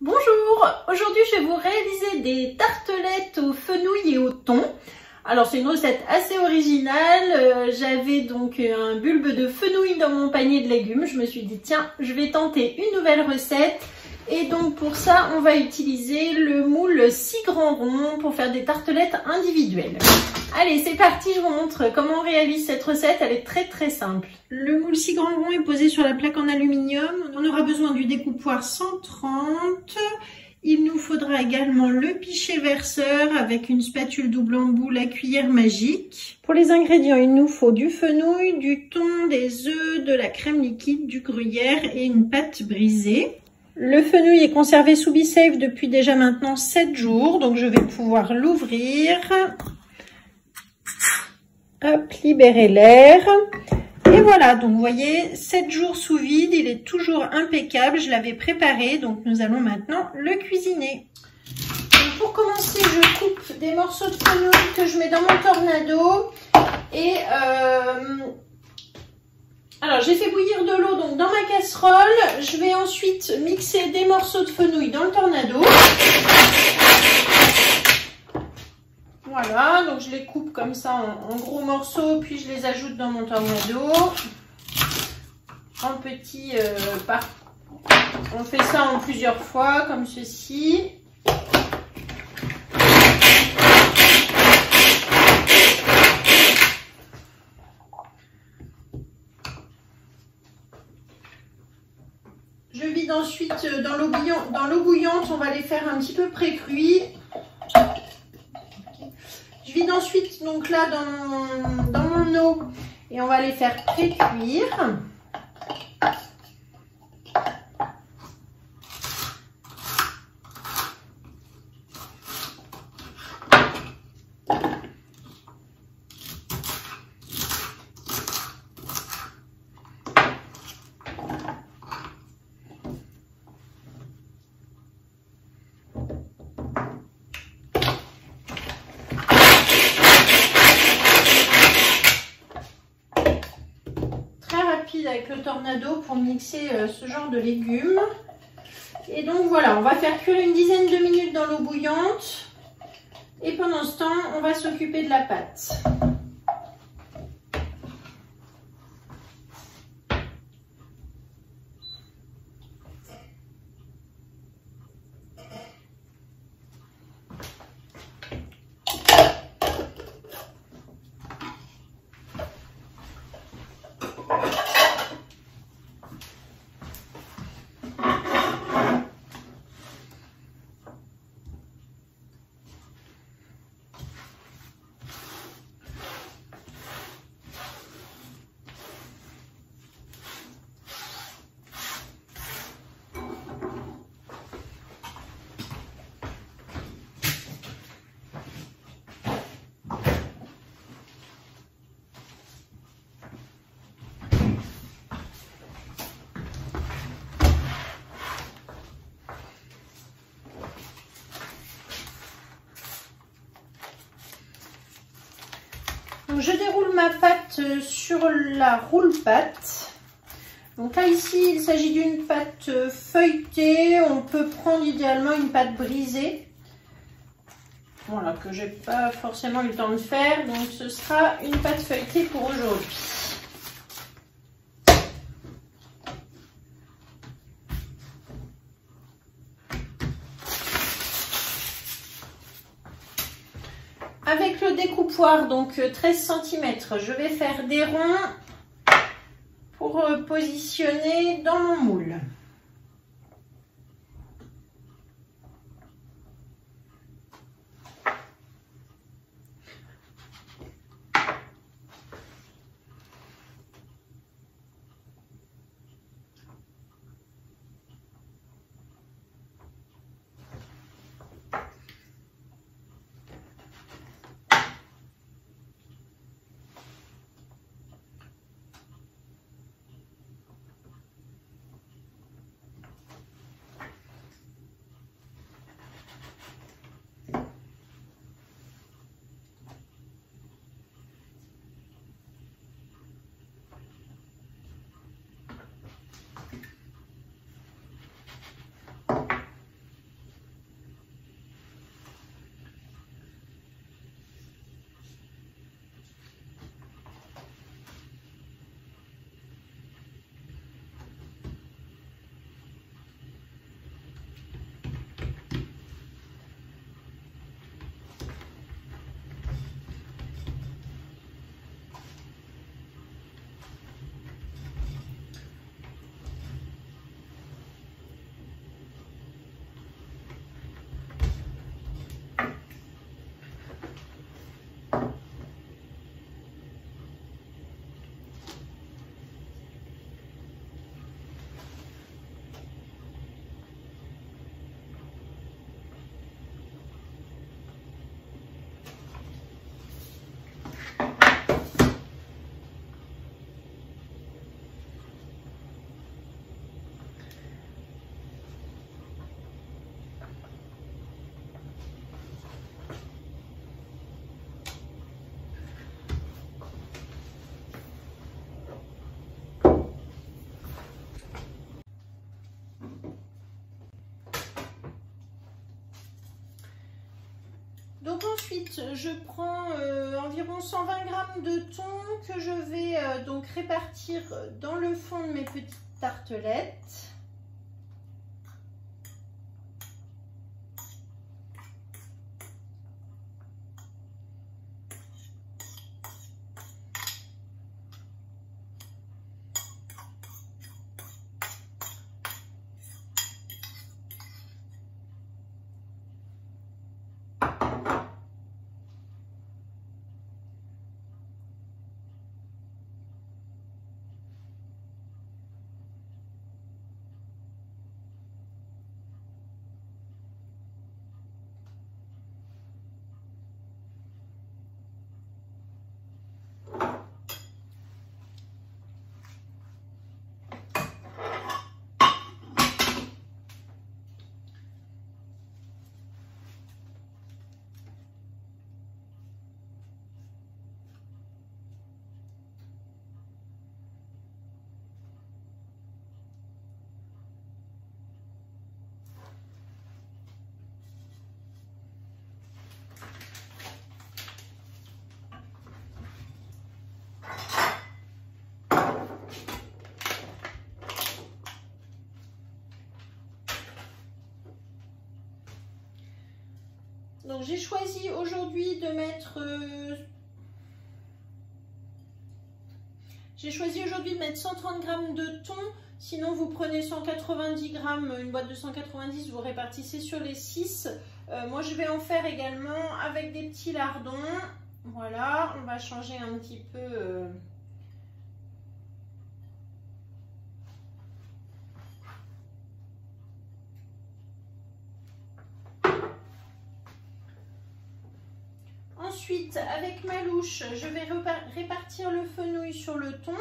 Bonjour, aujourd'hui je vais vous réaliser des tartelettes aux fenouil et au thon. Alors c'est une recette assez originale, j'avais donc un bulbe de fenouil dans mon panier de légumes. Je me suis dit tiens, je vais tenter une nouvelle recette. Et donc pour ça on va utiliser le moule 6 grands ronds pour faire des tartelettes individuelles. Allez c'est parti, je vous montre comment on réalise cette recette, elle est très simple. Le moule 6 grands ronds est posé sur la plaque en aluminium. On aura besoin du découpoir 130. Il nous faudra également le pichet verseur avec une spatule double embout, la cuillère magique. Pour les ingrédients, il nous faut du fenouil, du thon, des œufs, de la crème liquide, du gruyère et une pâte brisée. Le fenouil est conservé sous BeSafe depuis déjà maintenant 7 jours, donc je vais pouvoir l'ouvrir. Hop, libérer l'air. Et voilà, donc vous voyez, 7 jours sous vide, il est toujours impeccable. Je l'avais préparé, donc nous allons maintenant le cuisiner. Donc pour commencer, je coupe des morceaux de fenouil que je mets dans mon tornado. Et alors j'ai fait bouillir de l'eau donc dans ma casserole. Je vais ensuite mixer des morceaux de fenouil dans le tornado. Voilà, donc je les coupe comme ça en gros morceaux, puis je les ajoute dans mon tornado en petits on fait ça en plusieurs fois comme ceci. Je vide ensuite dans l'eau bouillante, on va les faire un petit peu pré-cuits. Je vide ensuite donc là dans mon eau et on va les faire pré-cuire. Avec le tornado pour mixer ce genre de légumes. Et donc voilà, on va faire cuire une dizaine de minutes dans l'eau bouillante et pendant ce temps on va s'occuper de la pâte. Donc je déroule ma pâte sur la roule-pâte. Donc là ici il s'agit d'une pâte feuilletée. On peut prendre idéalement une pâte brisée. Voilà, que j'ai pas forcément eu le temps de faire. Donc ce sera une pâte feuilletée pour aujourd'hui. Avec le découpoir, donc 13 cm, je vais faire des ronds pour positionner dans mon moule. Donc ensuite, je prends environ 120 g de thon que je vais donc répartir dans le fond de mes petites tartelettes. Donc j'ai choisi aujourd'hui de mettre 130 g de thon. Sinon vous prenez 190 g, une boîte de 190, vous répartissez sur les 6. Moi je vais en faire également avec des petits lardons. Voilà, on va changer un petit peu. Ensuite, avec ma louche, je vais répartir le fenouil sur le thon.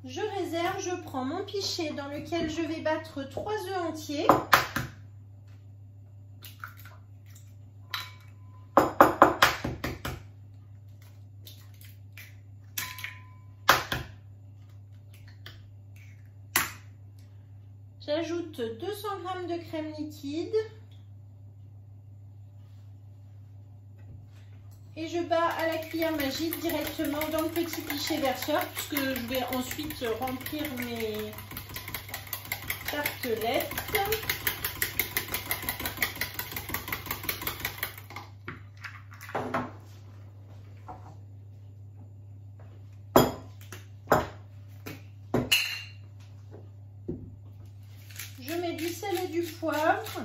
Je réserve, je prends mon pichet dans lequel je vais battre 3 œufs entiers. J'ajoute 200 g de crème liquide. Et je bats à la cuillère magique directement dans le petit pichet verseur, puisque je vais ensuite remplir mes tartelettes. Je mets du sel et du poivre.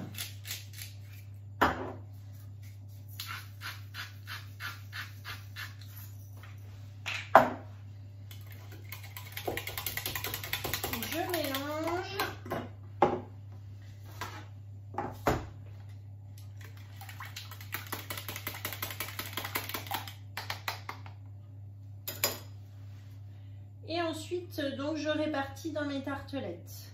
Et ensuite, donc, je répartis dans mes tartelettes.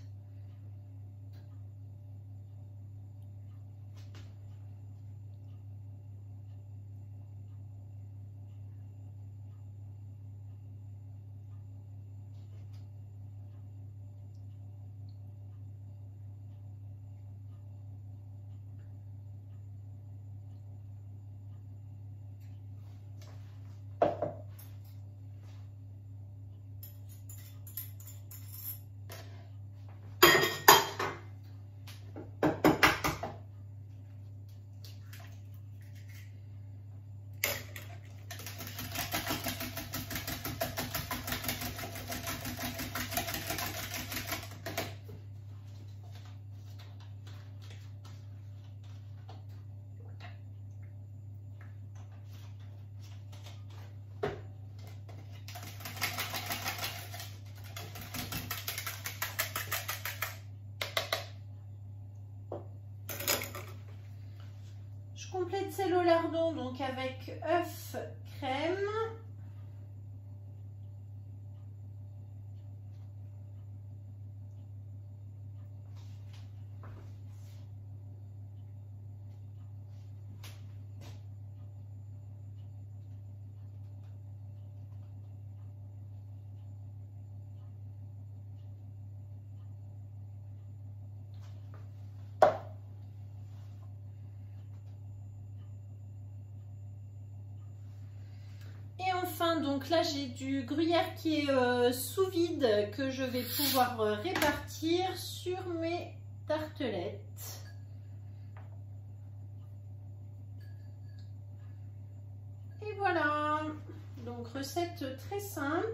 complète celle au lardon, donc avec œuf, crème. Et enfin, donc là j'ai du gruyère qui est sous vide que je vais pouvoir répartir sur mes tartelettes. Et voilà, donc recette très simple.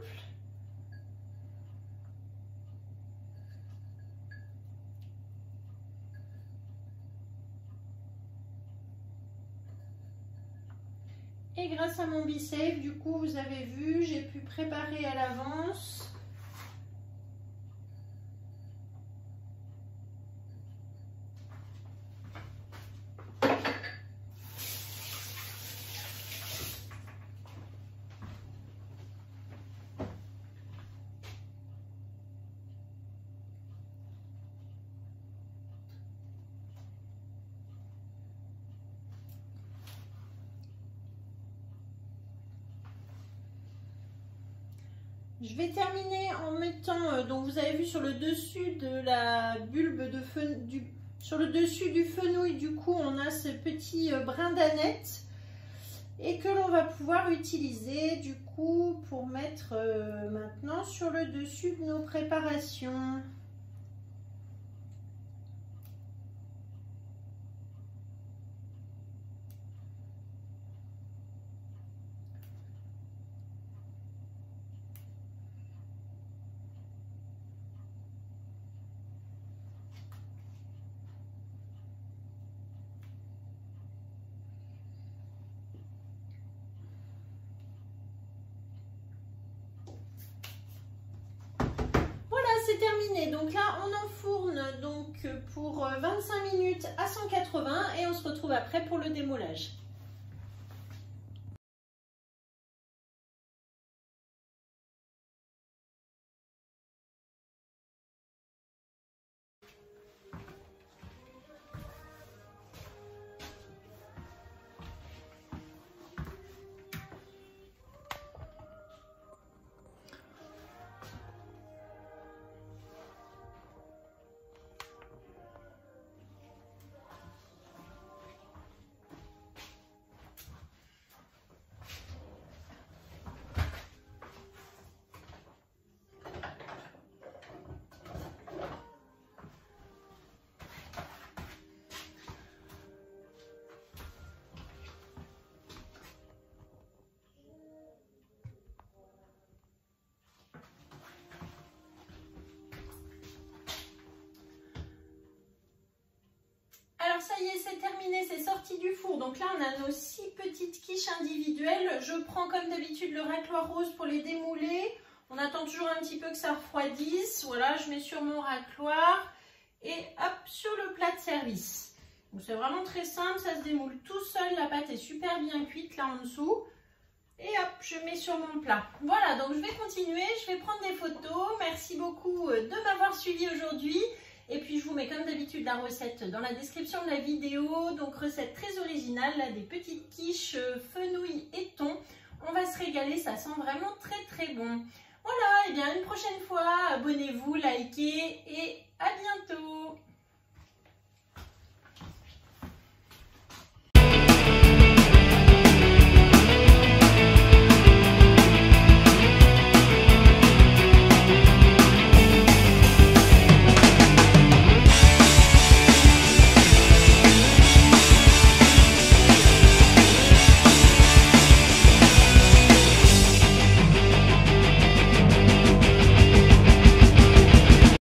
Et grâce à mon BeSafe, du coup, vous avez vu, j'ai pu préparer à l'avance. Je vais terminer en mettant, donc vous avez vu sur le dessus de la bulbe de fenouil, sur le dessus du fenouil, du coup on a ce petit brin d'aneth et que l'on va pouvoir utiliser du coup pour mettre maintenant sur le dessus de nos préparations. C'est terminé, donc là on enfourne donc pour 25 minutes à 180 et on se retrouve après pour le démoulage. Alors ça y est, c'est terminé, c'est sorti du four. Donc là, on a nos 6 petites quiches individuelles. Je prends comme d'habitude le racloir rose pour les démouler. On attend toujours un petit peu que ça refroidisse. Voilà, je mets sur mon racloir et hop, sur le plat de service. Donc c'est vraiment très simple, ça se démoule tout seul. La pâte est super bien cuite là en dessous. Et hop, je mets sur mon plat. Voilà, donc je vais continuer, je vais prendre des photos. Merci beaucoup de m'avoir suivi aujourd'hui. Et puis je vous mets comme d'habitude la recette dans la description de la vidéo. Donc recette très originale, là, des petites quiches fenouil et thon. On va se régaler, ça sent vraiment très très bon. Voilà, et bien une prochaine fois, abonnez-vous, likez et à bientôt.